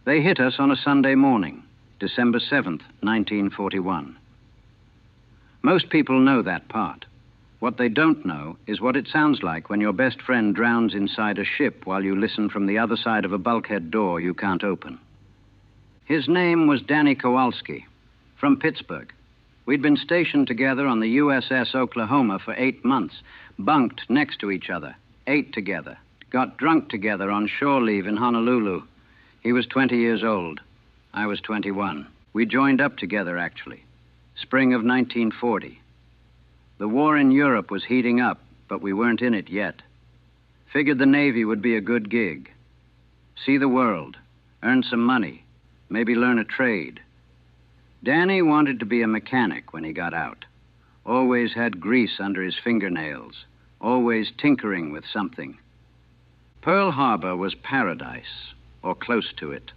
They hit us on a Sunday morning, December 7th, 1941. Most people know that part. What they don't know is what it sounds like when your best friend drowns inside a ship while you listen from the other side of a bulkhead door you can't open. His name was Danny Kowalski, from Pittsburgh. We'd been stationed together on the USS Oklahoma for 8 months, bunked next to each other, ate together, got drunk together on shore leave in Honolulu. He was 20 years old. I was 21. We joined up together, actually. Spring of 1940. The war in Europe was heating up, but we weren't in it yet. Figured the Navy would be a good gig. See the world, earn some money, maybe learn a trade. Danny wanted to be a mechanic when he got out. Always had grease under his fingernails, always tinkering with something. Pearl Harbor was paradise, or close to it.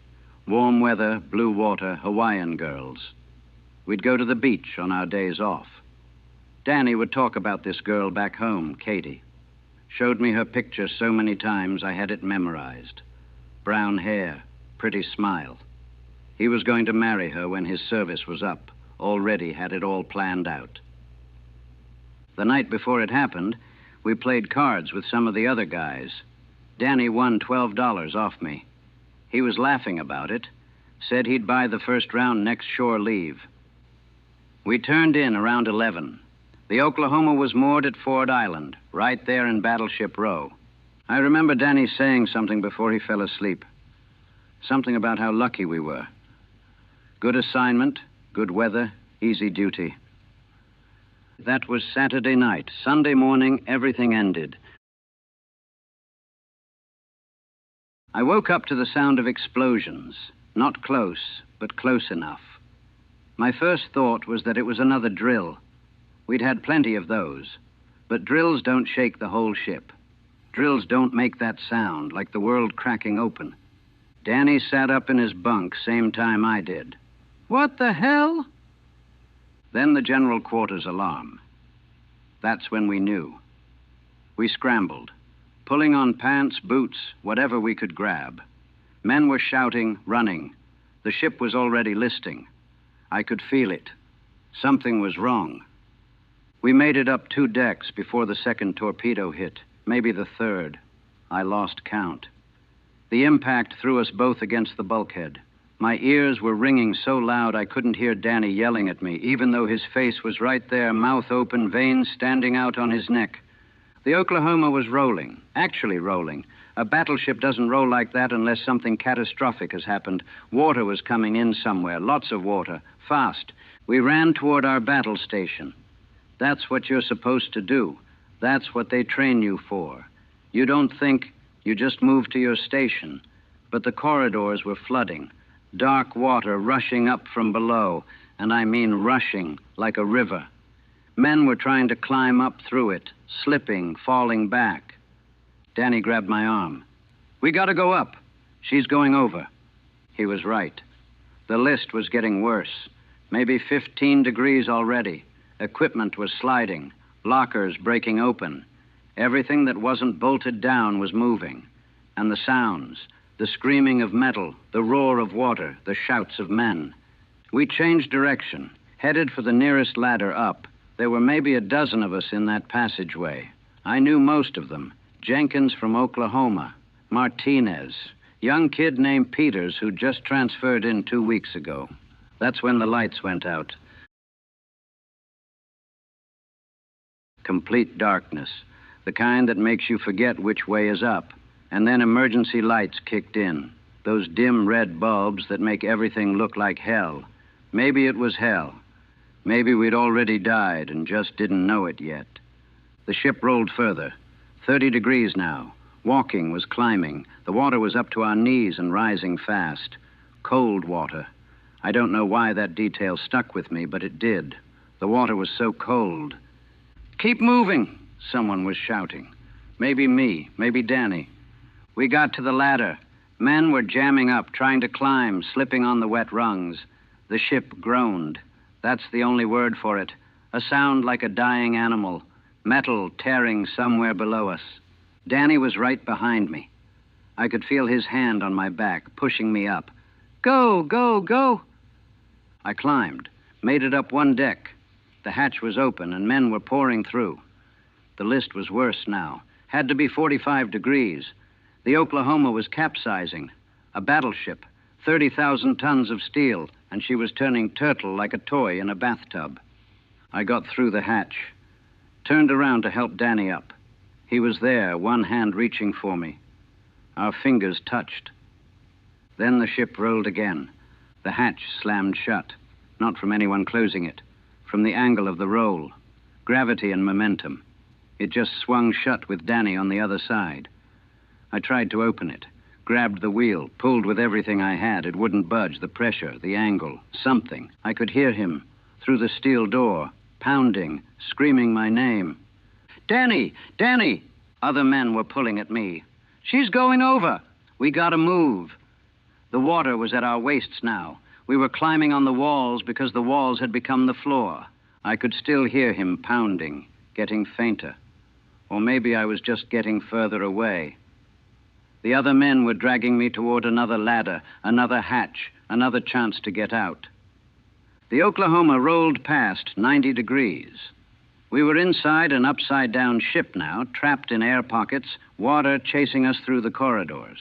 Warm weather, blue water, Hawaiian girls. We'd go to the beach on our days off. Danny would talk about this girl back home, Katie. Showed me her picture so many times I had it memorized. Brown hair, pretty smile. He was going to marry her when his service was up. Already had it all planned out. The night before it happened, we played cards with some of the other guys. Danny won $12 off me. He was laughing about it. Said he'd buy the first round next shore leave. We turned in around 11. The Oklahoma was moored at Ford Island, right there in Battleship Row. I remember Danny saying something before he fell asleep. Something about how lucky we were. Good assignment, good weather, easy duty. That was Saturday night. Sunday morning, everything ended. I woke up to the sound of explosions. Not close, but close enough. My first thought was that it was another drill. We'd had plenty of those. But drills don't shake the whole ship. Drills don't make that sound, like the world cracking open. Danny sat up in his bunk same time I did. What the hell? Then the general quarters alarm. That's when we knew. We scrambled, pulling on pants, boots, whatever we could grab. Men were shouting, running. The ship was already listing. I could feel it. Something was wrong. We made it up 2 decks before the second torpedo hit, maybe the third. I lost count. The impact threw us both against the bulkhead. My ears were ringing so loud I couldn't hear Danny yelling at me, even though his face was right there, mouth open, veins standing out on his neck. The Oklahoma was rolling, actually rolling. A battleship doesn't roll like that unless something catastrophic has happened. Water was coming in somewhere, lots of water, fast. We ran toward our battle station. That's what you're supposed to do. That's what they train you for. You don't think, you just move to your station. But the corridors were flooding. Dark water rushing up from below, and I mean rushing, like a river. Men were trying to climb up through it, slipping, falling back. Danny grabbed my arm. We gotta go up. She's going over. He was right. The list was getting worse. Maybe 15 degrees already. Equipment was sliding, lockers breaking open. Everything that wasn't bolted down was moving. And the sounds, the screaming of metal, the roar of water, the shouts of men. We changed direction, headed for the nearest ladder up. There were maybe a dozen of us in that passageway. I knew most of them. Jenkins from Oklahoma, Martinez, young kid named Peters who just transferred in 2 weeks ago. That's when the lights went out. Complete darkness, the kind that makes you forget which way is up. And then emergency lights kicked in, those dim red bulbs that make everything look like hell. Maybe it was hell. Maybe we'd already died and just didn't know it yet. The ship rolled further. 30 degrees now. Walking was climbing. The water was up to our knees and rising fast. Cold water. I don't know why that detail stuck with me, but it did. The water was so cold. Keep moving, someone was shouting. Maybe me, maybe Danny. We got to the ladder. Men were jamming up, trying to climb, slipping on the wet rungs. The ship groaned. That's the only word for it. A sound like a dying animal. Metal tearing somewhere below us. Danny was right behind me. I could feel his hand on my back, pushing me up. Go, go, go! I climbed, made it up one deck. The hatch was open and men were pouring through. The list was worse now. Had to be 45 degrees. The Oklahoma was capsizing. A battleship, 30,000 tons of steel, and she was turning turtle like a toy in a bathtub. I got through the hatch, turned around to help Danny up. He was there, one hand reaching for me. Our fingers touched. Then the ship rolled again. The hatch slammed shut, not from anyone closing it, from the angle of the roll, gravity and momentum. It just swung shut with Danny on the other side. I tried to open it, grabbed the wheel, pulled with everything I had. It wouldn't budge, the pressure, the angle, something. I could hear him through the steel door, pounding, screaming my name. Danny! Danny! Other men were pulling at me. She's going over! We gotta move. The water was at our waists now. We were climbing on the walls because the walls had become the floor. I could still hear him pounding, getting fainter. Or maybe I was just getting further away. The other men were dragging me toward another ladder, another hatch, another chance to get out. The Oklahoma rolled past 90 degrees. We were inside an upside-down ship now, trapped in air pockets, water chasing us through the corridors.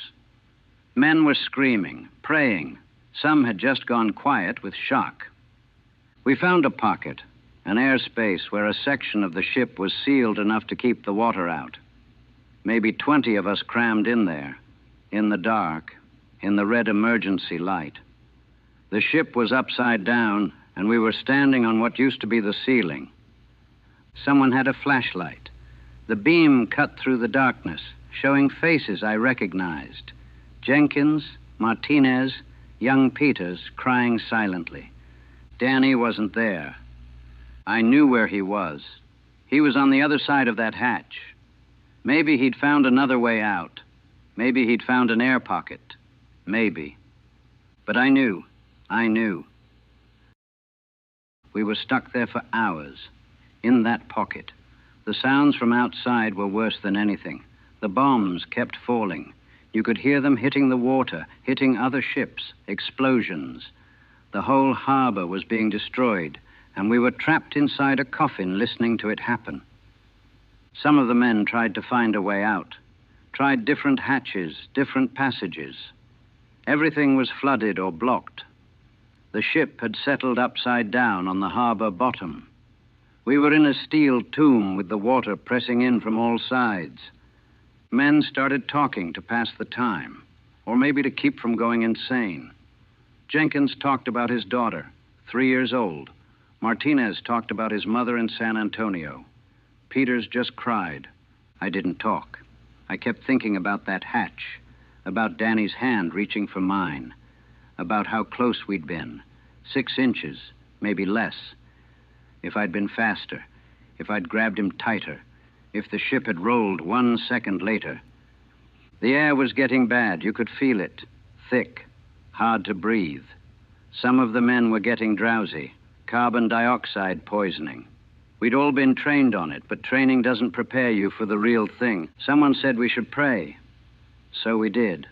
Men were screaming, praying. Some had just gone quiet with shock. We found a pocket, an airspace where a section of the ship was sealed enough to keep the water out. Maybe 20 of us crammed in there, in the dark, in the red emergency light. The ship was upside down, and we were standing on what used to be the ceiling. Someone had a flashlight. The beam cut through the darkness, showing faces I recognized. Jenkins, Martinez, young Peters crying silently. Danny wasn't there. I knew where he was. He was on the other side of that hatch. Maybe he'd found another way out. Maybe he'd found an air pocket. Maybe. But I knew. We were stuck there for hours, in that pocket. The sounds from outside were worse than anything. The bombs kept falling. You could hear them hitting the water, hitting other ships, explosions. The whole harbor was being destroyed, and we were trapped inside a coffin listening to it happen. Some of the men tried to find a way out, tried different hatches, different passages. Everything was flooded or blocked. The ship had settled upside down on the harbor bottom. We were in a steel tomb with the water pressing in from all sides. Men started talking to pass the time, or maybe to keep from going insane. Jenkins talked about his daughter, 3 years old. Martinez talked about his mother in San Antonio. Peters just cried. I didn't talk. I kept thinking about that hatch, about Danny's hand reaching for mine, about how close we'd been, 6 inches, maybe less. If I'd been faster, if I'd grabbed him tighter, if the ship had rolled 1 second later. The air was getting bad. You could feel it, thick, hard to breathe. Some of the men were getting drowsy, carbon dioxide poisoning. We'd all been trained on it, but training doesn't prepare you for the real thing. Someone said we should pray. So we did.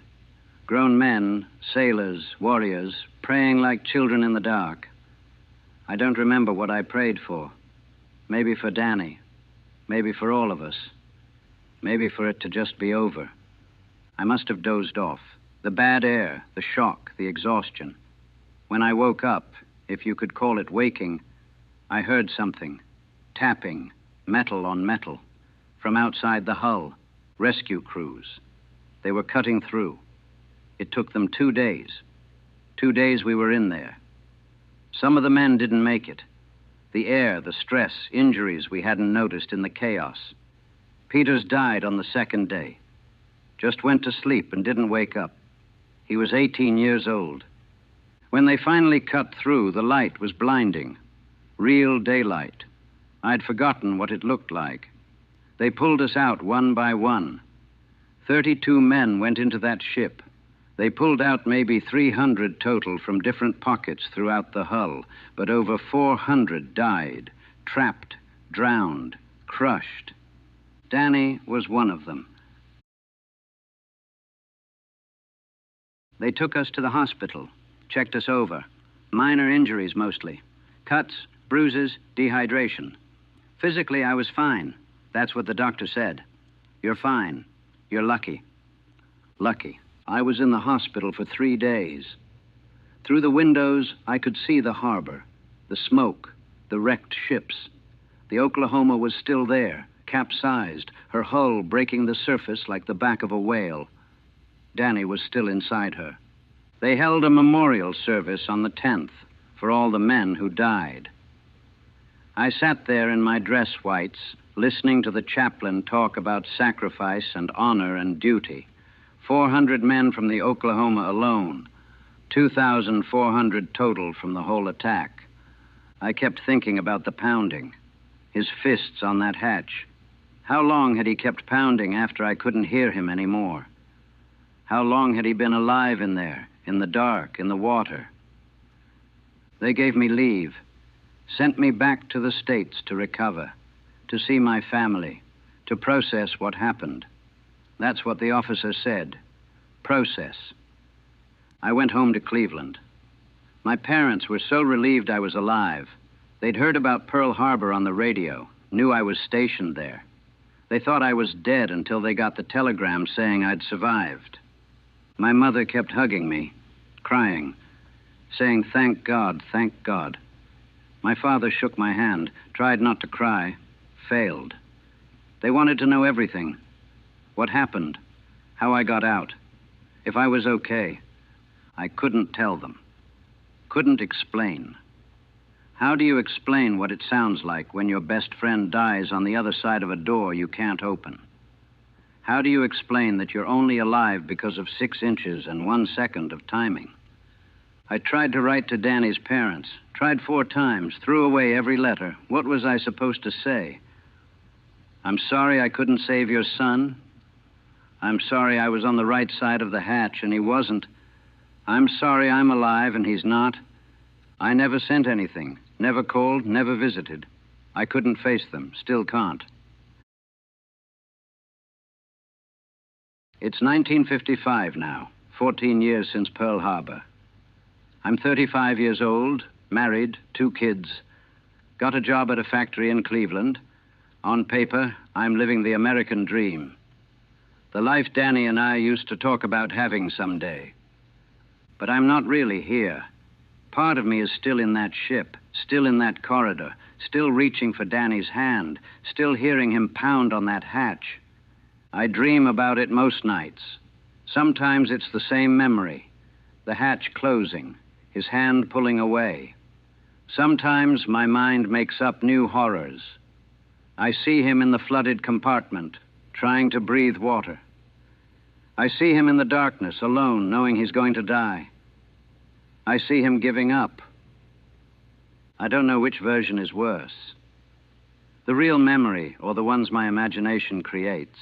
Grown men, sailors, warriors, praying like children in the dark. I don't remember what I prayed for. Maybe for Danny. Maybe for all of us. Maybe for it to just be over. I must have dozed off. The bad air, the shock, the exhaustion. When I woke up, if you could call it waking, I heard something. Tapping, metal on metal. From outside the hull, rescue crews. They were cutting through. It took them 2 days. 2 days we were in there. Some of the men didn't make it. The air, the stress, injuries we hadn't noticed in the chaos. Peters died on the 2nd day. Just went to sleep and didn't wake up. He was 18 years old. When they finally cut through, the light was blinding. Real daylight. I'd forgotten what it looked like. They pulled us out one by one. 32 men went into that ship. They pulled out maybe 300 total from different pockets throughout the hull, but over 400 died, trapped, drowned, crushed. Danny was one of them. They took us to the hospital. checked us over. Minor injuries mostly. Cuts, bruises, dehydration. Physically, I was fine. That's what the doctor said. You're fine. You're lucky. Lucky. I was in the hospital for 3 days. Through the windows, I could see the harbor, the smoke, the wrecked ships. The Oklahoma was still there, capsized, her hull breaking the surface like the back of a whale. Danny was still inside her. They held a memorial service on the 10th for all the men who died. I sat there in my dress whites, listening to the chaplain talk about sacrifice and honor and duty. 400 men from the Oklahoma alone, 2,400 total from the whole attack. I kept thinking about the pounding, his fists on that hatch. How long had he kept pounding after I couldn't hear him anymore? How long had he been alive in there, in the dark, in the water? They gave me leave, sent me back to the States to recover, to see my family, to process what happened. That's what the officer said. Process. I went home to Cleveland. My parents were so relieved I was alive. They'd heard about Pearl Harbor on the radio, knew I was stationed there. They thought I was dead until they got the telegram saying I'd survived. My mother kept hugging me, crying, saying, "Thank God, thank God." My father shook my hand, tried not to cry, failed. They wanted to know everything. What happened, how I got out, if I was okay. I couldn't tell them, couldn't explain. How do you explain what it sounds like when your best friend dies on the other side of a door you can't open? How do you explain that you're only alive because of 6 inches and 1 second of timing? I tried to write to Danny's parents, tried 4 times, threw away every letter. What was I supposed to say? I'm sorry I couldn't save your son. I'm sorry I was on the right side of the hatch and he wasn't. I'm sorry I'm alive and he's not. I never sent anything, never called, never visited. I couldn't face them, still can't. It's 1955 now, 14 years since Pearl Harbor. I'm 35 years old, married, 2 kids, got a job at a factory in Cleveland. On paper, I'm living the American dream. The life Danny and I used to talk about having someday. But I'm not really here. Part of me is still in that ship, still in that corridor, still reaching for Danny's hand, still hearing him pound on that hatch. I dream about it most nights. Sometimes it's the same memory, the hatch closing, his hand pulling away. Sometimes my mind makes up new horrors. I see him in the flooded compartment, trying to breathe water. I see him in the darkness, alone, knowing he's going to die. I see him giving up. I don't know which version is worse. The real memory or the ones my imagination creates.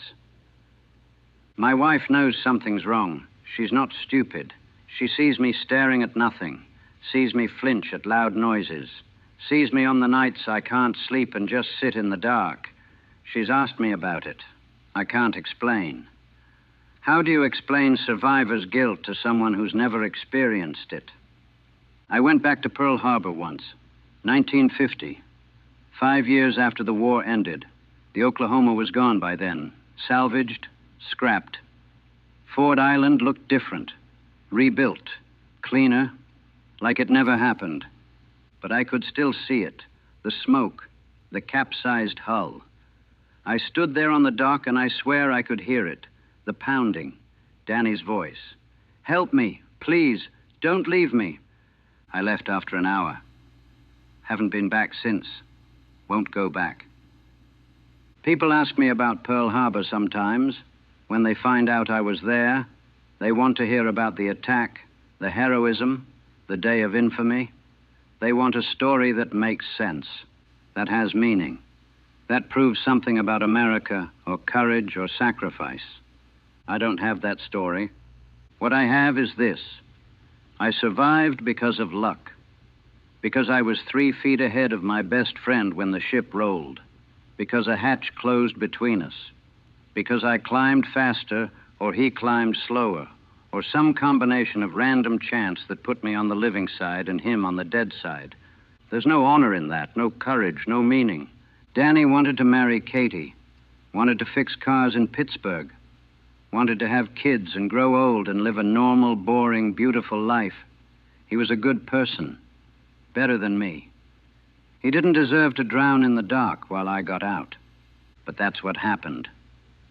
My wife knows something's wrong. She's not stupid. She sees me staring at nothing, sees me flinch at loud noises, sees me on the nights I can't sleep and just sit in the dark. She's asked me about it. I can't explain. How do you explain survivor's guilt to someone who's never experienced it? I went back to Pearl Harbor once, 1950, 5 years after the war ended. The Oklahoma was gone by then, salvaged, scrapped. Ford Island looked different, rebuilt, cleaner, like it never happened. But I could still see it, the smoke, the capsized hull. I stood there on the dock and I swear I could hear it, the pounding, Danny's voice. "Help me, please, don't leave me." I left after an hour. Haven't been back since. Won't go back. People ask me about Pearl Harbor sometimes. When they find out I was there, they want to hear about the attack, the heroism, the day of infamy. They want a story that makes sense, that has meaning, that proves something about America or courage or sacrifice. I don't have that story. What I have is this. I survived because of luck, because I was 3 feet ahead of my best friend when the ship rolled, because a hatch closed between us, because I climbed faster or he climbed slower, or some combination of random chance that put me on the living side and him on the dead side. There's no honor in that, no courage, no meaning. Danny wanted to marry Katie, wanted to fix cars in Pittsburgh, wanted to have kids and grow old and live a normal, boring, beautiful life. He was a good person, better than me. He didn't deserve to drown in the dark while I got out. But that's what happened.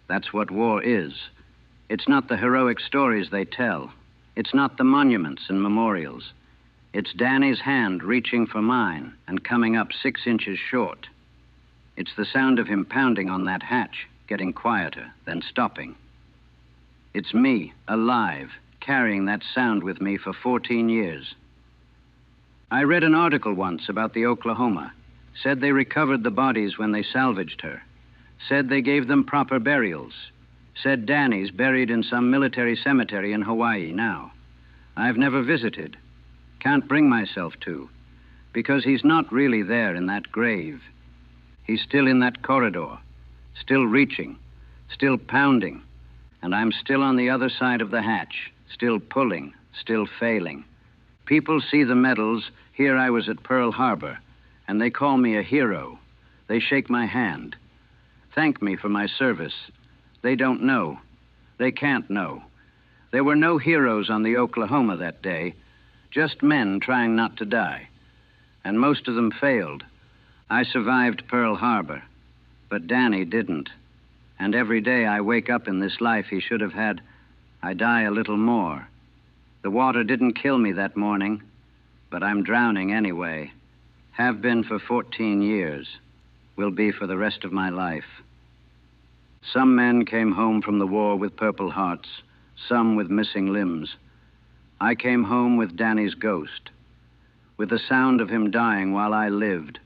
That's what war is. It's not the heroic stories they tell. It's not the monuments and memorials. It's Danny's hand reaching for mine and coming up 6 inches short. It's the sound of him pounding on that hatch, getting quieter, then stopping. It's me, alive, carrying that sound with me for 14 years. I read an article once about the Oklahoma. Said they recovered the bodies when they salvaged her. Said they gave them proper burials. Said Danny's buried in some military cemetery in Hawaii now. I've never visited. Can't bring myself to. Because he's not really there in that grave. He's still in that corridor. Still reaching. Still pounding. And I'm still on the other side of the hatch. Still pulling. Still failing. People see the medals. Here I was at Pearl Harbor. And they call me a hero. They shake my hand. Thank me for my service. They don't know. They can't know. There were no heroes on the Oklahoma that day. Just men trying not to die. And most of them failed. I survived Pearl Harbor. But Danny didn't. And every day I wake up in this life he should have had, I die a little more. The water didn't kill me that morning, but I'm drowning anyway. Have been for 14 years. Will be for the rest of my life. Some men came home from the war with Purple Hearts, some with missing limbs. I came home with Danny's ghost, with the sound of him dying while I lived,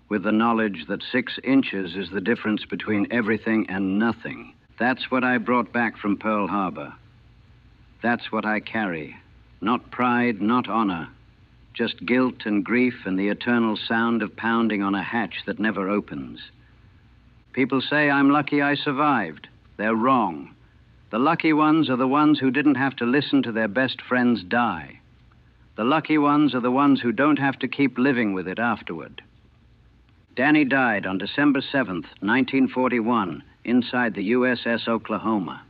with the knowledge that 6 inches is the difference between everything and nothing. That's what I brought back from Pearl Harbor. That's what I carry. Not pride, not honor. Just guilt and grief and the eternal sound of pounding on a hatch that never opens. People say I'm lucky I survived. They're wrong. The lucky ones are the ones who didn't have to listen to their best friends die. The lucky ones are the ones who don't have to keep living with it afterward. Danny died on December 7th, 1941, inside the USS Oklahoma.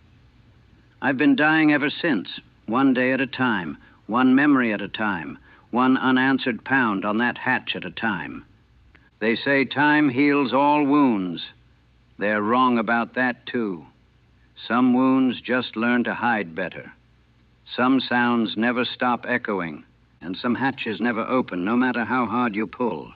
I've been dying ever since, one day at a time, one memory at a time, one unanswered pound on that hatch at a time. They say time heals all wounds. They're wrong about that, too. Some wounds just learn to hide better. Some sounds never stop echoing, and some hatches never open, no matter how hard you pull.